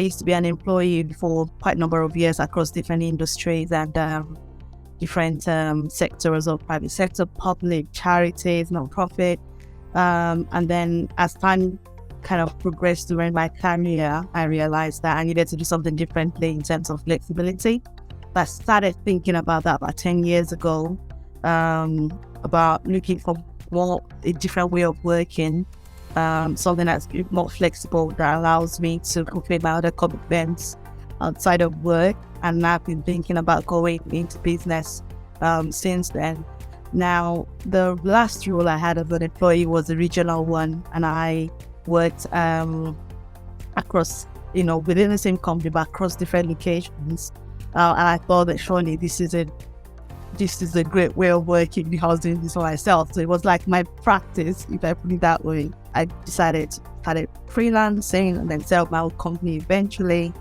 used to be an employee for quite a number of years across different industries and different sectors of private sector, public, charities, non-profit. And then as time kind of progressed during my career, I realized that I needed to do something differently in terms of flexibility. I started thinking about that about 10 years ago, about looking for a different way of working, something that's more flexible, that allows me to fulfill my other commitments outside of work. And I've been thinking about going into business since then. Now, the last role I had as an employee was a regional one, and I worked across, within the same company, but across different locations. And I thought that surely this is a great way of working because I was doing this for myself. So it was like my practice, if I put it that way. I decided to start freelancing and then set up my own company eventually,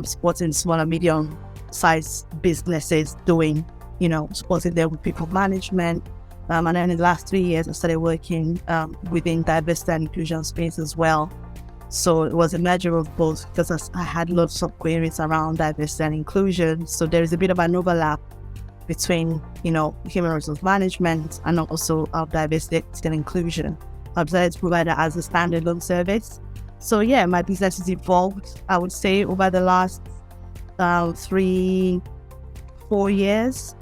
supporting small and medium-sized businesses, supporting them with people management. And then in the last 3 years, I started working within diversity and inclusion space as well. So it was a measure of both because I had lots of queries around diversity and inclusion. So there is a bit of an overlap between, human resource management and also diversity and inclusion. I decided to provide that as a standalone service. So yeah, my business has evolved, I would say, over the last 3-4 years.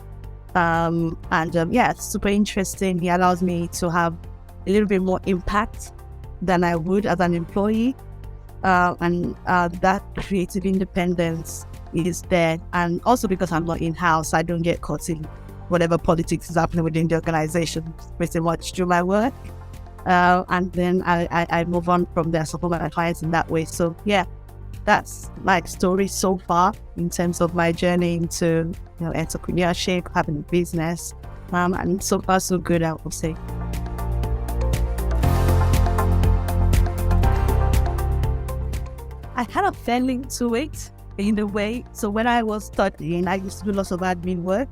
It's super interesting. It allows me to have a little bit more impact than I would as an employee. That creative independence is there. And also because I'm not in-house, I don't get caught in whatever politics is happening within the organization, pretty much do my work. And then I move on from there, support my clients in that way. So yeah, that's my story so far in terms of my journey into entrepreneurship, having a business. And so far so good, I would say. I kind of fell into it in a way. So when I was studying, I used to do lots of admin work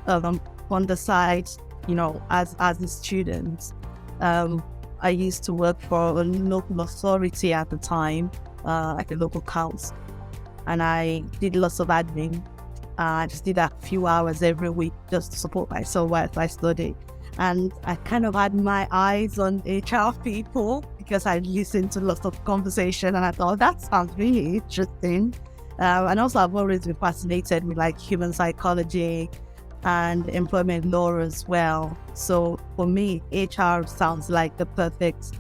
on the side, as a student. I used to work for a local authority at the time, like a local council. And I did lots of admin. I just did a few hours every week just to support myself while I studied. And I kind of had my eyes on HR people because I listened to lots of conversation and I thought that sounds really interesting. And also I've always been fascinated with like human psychology and employment law as well. So for me, HR sounds like the perfect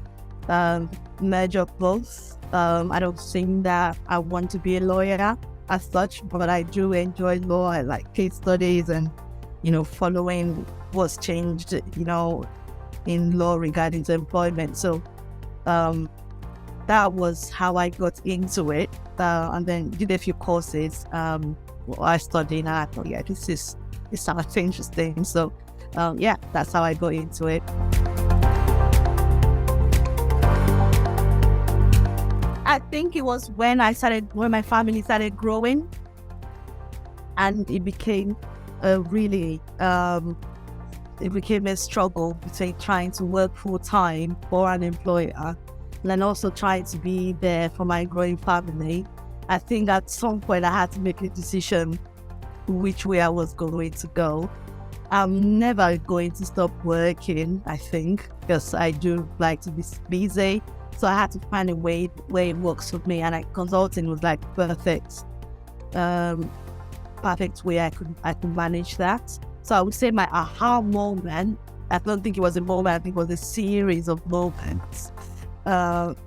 merge of both. I don't think that I want to be a lawyer as such, but I do enjoy law. I like case studies and, following what's changed, in law regarding to employment. So that was how I got into it. And then did a few courses I studied, and I thought, this sounds interesting. So that's how I got into it. I think it was when my family started growing, and it became a struggle between trying to work full time for an employer and then also trying to be there for my growing family. I think at some point I had to make a decision which way I was going to go. I'm never going to stop working, I think, because I do like to be busy. So I had to find a way where it works for me, and consulting was like perfect way I could manage that. So I would say my aha moment, I don't think it was a moment, I think it was a series of moments,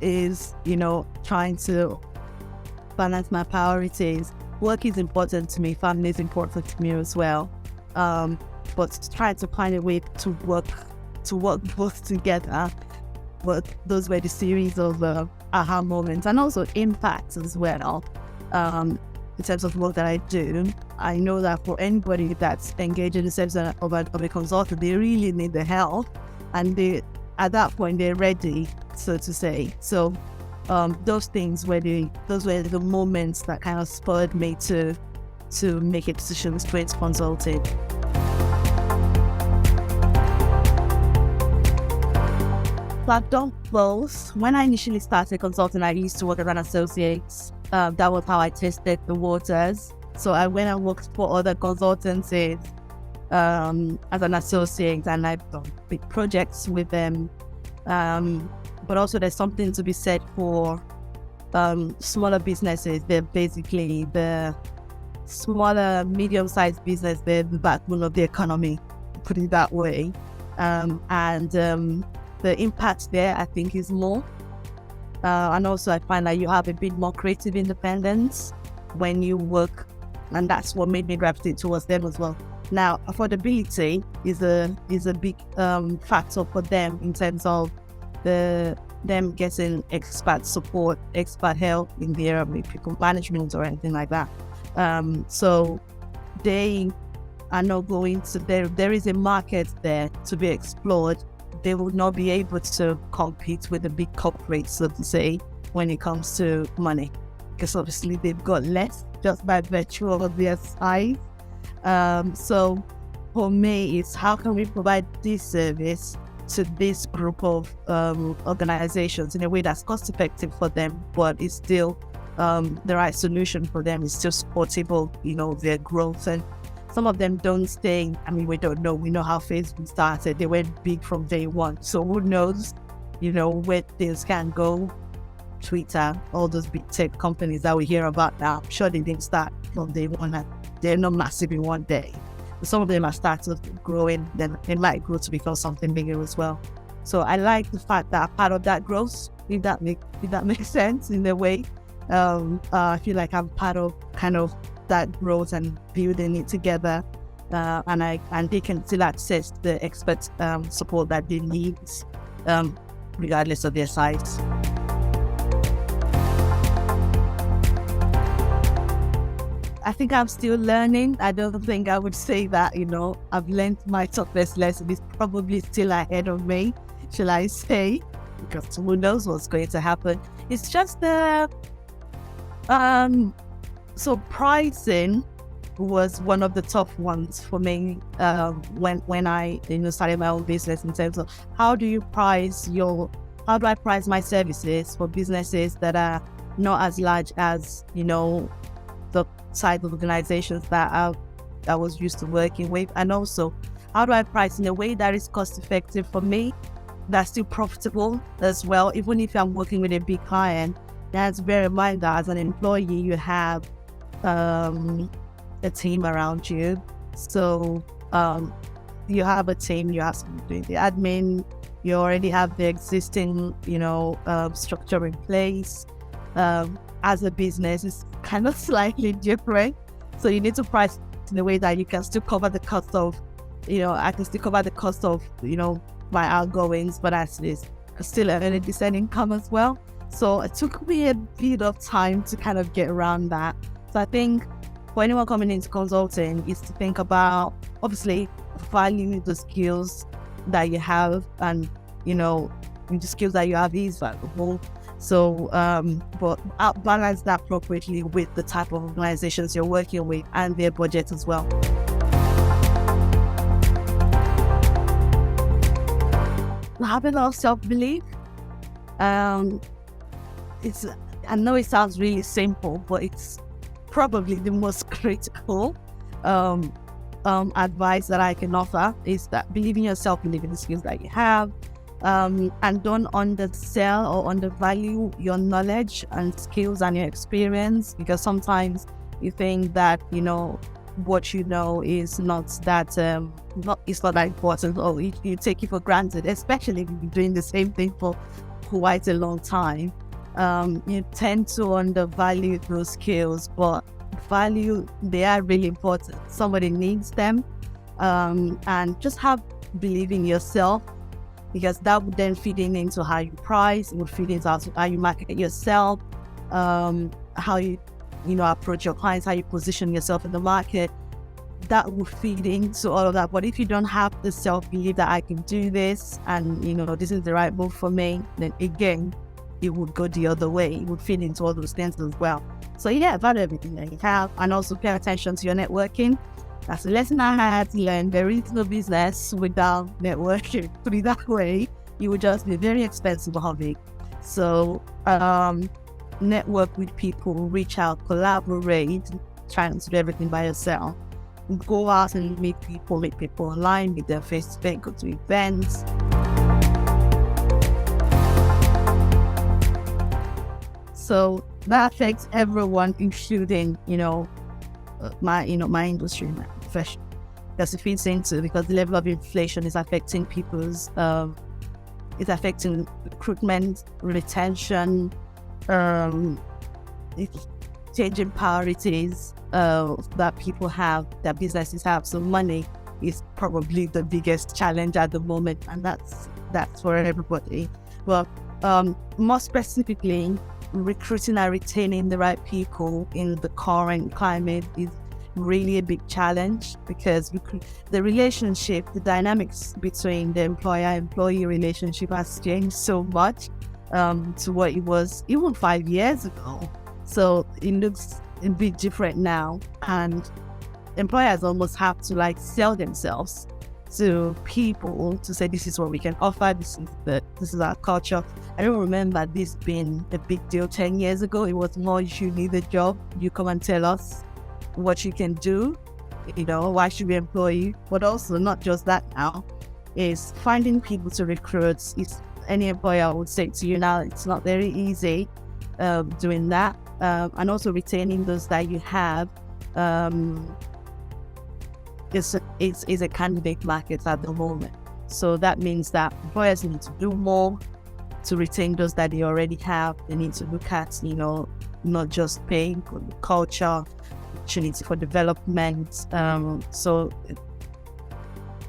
is, trying to balance my priorities. Work is important to me, family is important to me as well. But trying to find a way to work both together. But those were the series of aha moments, and also impacts as well. In terms of work that I do, I know that for anybody that's engaged in the service of a consultant, they really need the help, and at that point they're ready, so to say. So those were the moments that kind of spurred me to make a decision to go into consulting. So I've done both. When I initially started consulting, I used to work as an associate that was how I tested the waters. So I went and worked for other consultancies as an associate, and I've done big projects with them. But also there's something to be said for smaller businesses. They're basically the smaller, medium-sized business. They're the backbone of the economy, put it that way. And the impact there, I think, is more. And also I find that you have a bit more creative independence when you work, and that's what made me gravitate towards them as well. Now, affordability is a big factor for them in terms of them getting expert support, expert help in the area of people management or anything like that. So they are not going to, there is a market there to be explored. They would not be able to compete with the big corporates, so to say, when it comes to money, because obviously they've got less just by virtue of their size. So for me, it's how can we provide this service to this group of organizations in a way that's cost effective for them, but it's still the right solution for them. It's still supportable, their growth. And some of them don't stay. I mean, we don't know. We know how Facebook started. They went big from day one. So who knows, where things can go. Twitter, all those big tech companies that we hear about now, I'm sure they didn't start from day one. And they're not massive in one day. Some of them have started growing, then they might grow to become something bigger as well. So I like the fact that I'm part of that growth, if that makes sense in a way. I feel like I'm part of kind of that growth and building it together, and they can still access the expert support that they need, regardless of their size. I think I'm still learning. I don't think I would say that, I've learned my toughest lesson. It's probably still ahead of me, shall I say, because who knows what's going to happen. It's just so pricing was one of the tough ones for me when I started my own business, in terms of how do I price my services for businesses that are not as large as the type of organizations that I was used to working with, and also how do I price in a way that is cost effective for me, that's still profitable as well. Even if I'm working with a big client, that's bear in mind that as an employee you have a team around you. So you have a team, you have someone doing the admin, you already have the existing structure in place. As a business, it's kind of slightly different. So you need to price in a way that you can still cover the cost of, I can still cover the cost of, my outgoings, but actually still earn a decent income as well. So it took me a bit of time to kind of get around that. So I think for anyone coming into consulting is to think about, obviously, valuing the skills that you have, and, the skills that you have is valuable. So, but balance that appropriately with the type of organizations you're working with and their budget as well. Having a lot of self-belief. I know it sounds really simple, but it's probably the most critical advice that I can offer, is that believe in yourself, believe in the skills that you have. And don't undersell or undervalue your knowledge and skills and your experience, because sometimes you think that what you know is not that important, or you take it for granted, especially if you've been doing the same thing for quite a long time. You tend to undervalue those skills, but they are really important. Somebody needs them, and just believe in yourself, because that would then feed into how you price. It would feed into how you market yourself, how you approach your clients, how you position yourself in the market. That will feed into all of that. But if you don't have the self-belief that I can do this, and this is the right move for me, then again it would go the other way. It would feed into all those things as well. So value everything that you have, and also pay attention to your networking. That's a lesson I had to learn. There is no business without networking. Put it that way, it would just be a very expensive hobby. So network with people, reach out, collaborate, trying to do everything by yourself. Go out and meet people online, meet them face to face, go to events. So that affects everyone, including, my industry, my profession. Because it fits into, because the level of inflation is affecting people's, it's affecting recruitment, retention, it's changing priorities that people have, that businesses have. So money is probably the biggest challenge at the moment, and that's for everybody. Well, more specifically, recruiting and retaining the right people in the current climate is really a big challenge, because the relationship, the dynamics between the employer-employee relationship has changed so much to what it was even 5 years ago. So it looks a bit different now, and employers almost have to sell themselves to people to say, this is what we can offer, this is our culture. I don't remember this being a big deal 10 years ago. It was more, you need a job, you come and tell us what you can do, why should we employ you? But also, not just that now, is finding people to recruit. Any employer would say to you now, it's not very easy doing that. And also retaining those that you have is a candidate market at the moment. So that means that employers need to do more to retain those that they already have. They need to look at, not just pay, but culture, opportunity for development. So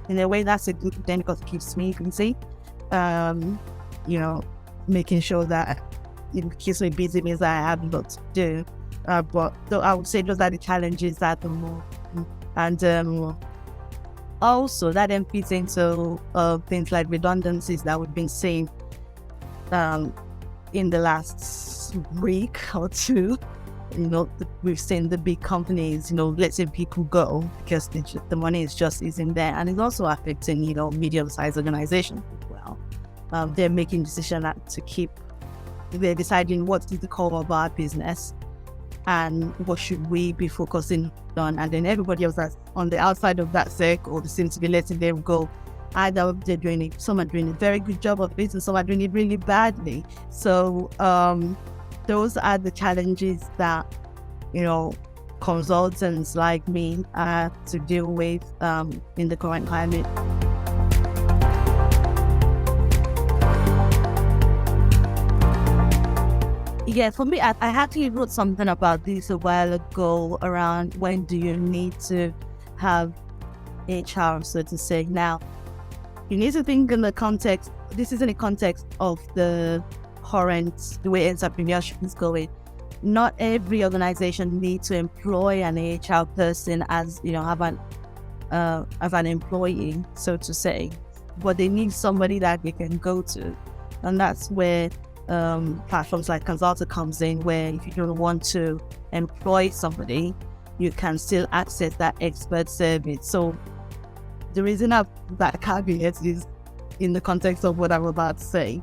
in a way, that's a good thing, because it keeps me busy. Making sure that it keeps me busy means that I have a lot to do. But so I would say those are the challenges at the moment. And also that then fits into things like redundancies that we've been seeing in the last week or two. We've seen the big companies, letting people go because the money isn't there. And it's also affecting, medium-sized organizations as well. They're making decisions they're deciding what is the core of our business and what should we be focusing on. And then everybody else that's on the outside of that circle, they seem to be letting them go. Either some are doing a very good job of it, and some are doing it really badly. So those are the challenges that, consultants like me have to deal with in the current climate. Yeah, for me, I actually wrote something about this a while ago around when do you need to have HR, so to say. Now, you need to think in the context, this is in the context of the way entrepreneurship is going. Not every organization needs to employ an HR person as an employee, so to say, but they need somebody that they can go to. And that's where platforms like Cansulta comes in, where if you don't want to employ somebody, you can still access that expert service. So the reason that caveat is in the context of what I'm about to say.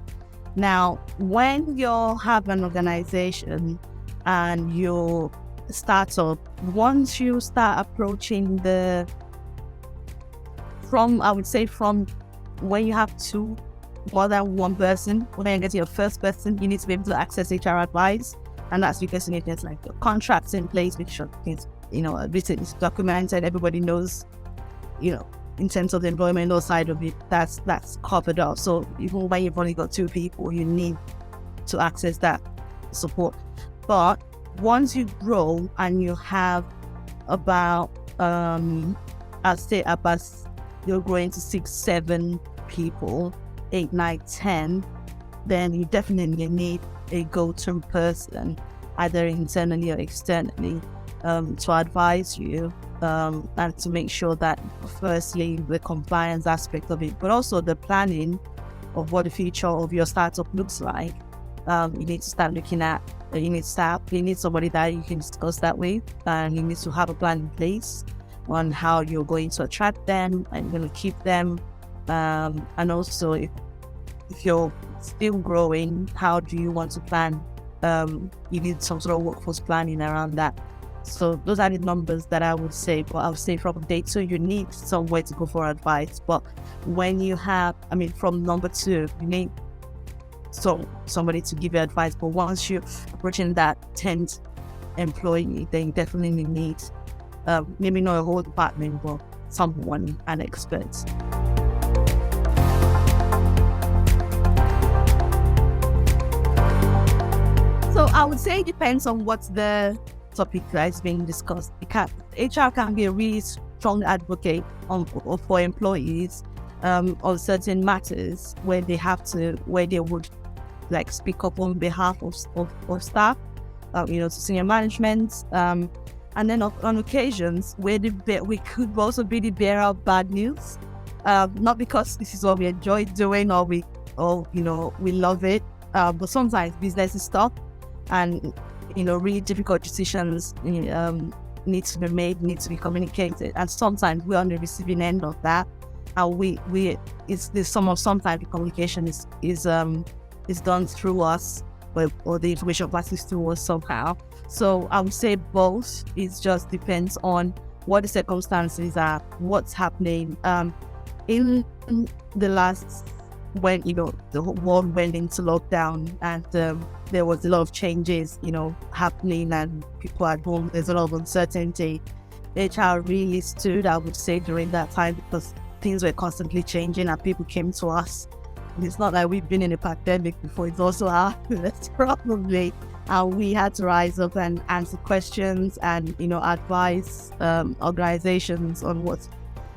Now, when you have an organization and your startup, once you start approaching from when you have more than one person, when you get your first person, you need to be able to access HR advice. And that's because you need things like the contracts in place, make sure it's, written, it's documented, everybody knows, in terms of the employment law side of it, that's covered up. So even when you've only got two people, you need to access that support. But once you grow and you have about, I'd say about, you're growing to 6-7 people, 8, 9, 10, then you definitely need a go-to person, either internally or externally, to advise you and to make sure that, firstly, the compliance aspect of it, but also the planning of what the future of your startup looks like. You need to start looking at, you need somebody that you can discuss that with, and you need to have a plan in place on how you're going to attract them and you're going to keep them. And also, if you're still growing, how do you want to plan you need some sort of workforce planning around that. So those are the numbers that I would say. But I would say from day 2, you need somewhere to go for advice. But when you have, from number 2, you need somebody to give you advice. But once you're approaching that 10th employee, then you definitely need maybe not a whole department, but someone, an expert. So I would say it depends on what's the topic that is being discussed. HR can be a really strong advocate for employees on certain matters where they would like speak up on behalf of staff, to senior management, and then on occasions where we could also be the bearer of bad news, not because this is what we enjoy doing or we love it, but sometimes business is tough and really difficult decisions need to be made, need to be communicated, and sometimes we're on the receiving end of that. And sometimes the communication is done through us, or the information passes through us somehow. So I would say both. It just depends on what the circumstances are, what's happening. In the last, when the whole world went into lockdown and there was a lot of changes happening and people at home, there's a lot of uncertainty. HR really stood, I would say, during that time, because things were constantly changing and people came to us. It's not like we've been in a pandemic before, it's also our first probably. And we had to rise up and answer questions and, advise organizations on what,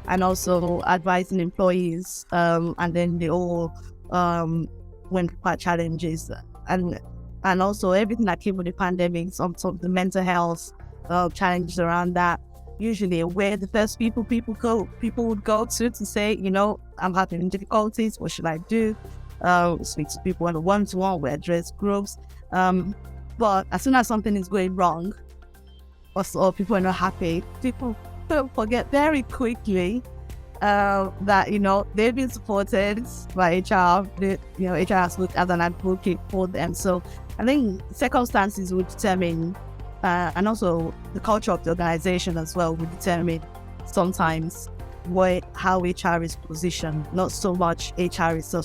and also advising employees. And then they all went through challenges. And also everything that came with the pandemic, some of the mental health challenges around that. Usually where the first people would go to say, I'm having difficulties, what should I do? Speak to people on a one-to-one, we address groups. But as soon as something is going wrong, or people are not happy, people forget very quickly that, they've been supported by HR. HR has looked as an advocate for them. So I think circumstances would determine, and also the culture of the organization as well would determine sometimes how HR is positioned, not so much HR is. So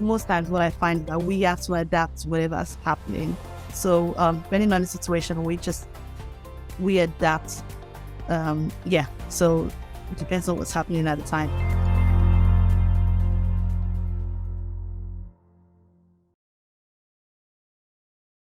most times what I find that we have to adapt to whatever's happening. So depending on the situation, we adapt. So it depends on what's happening at the time.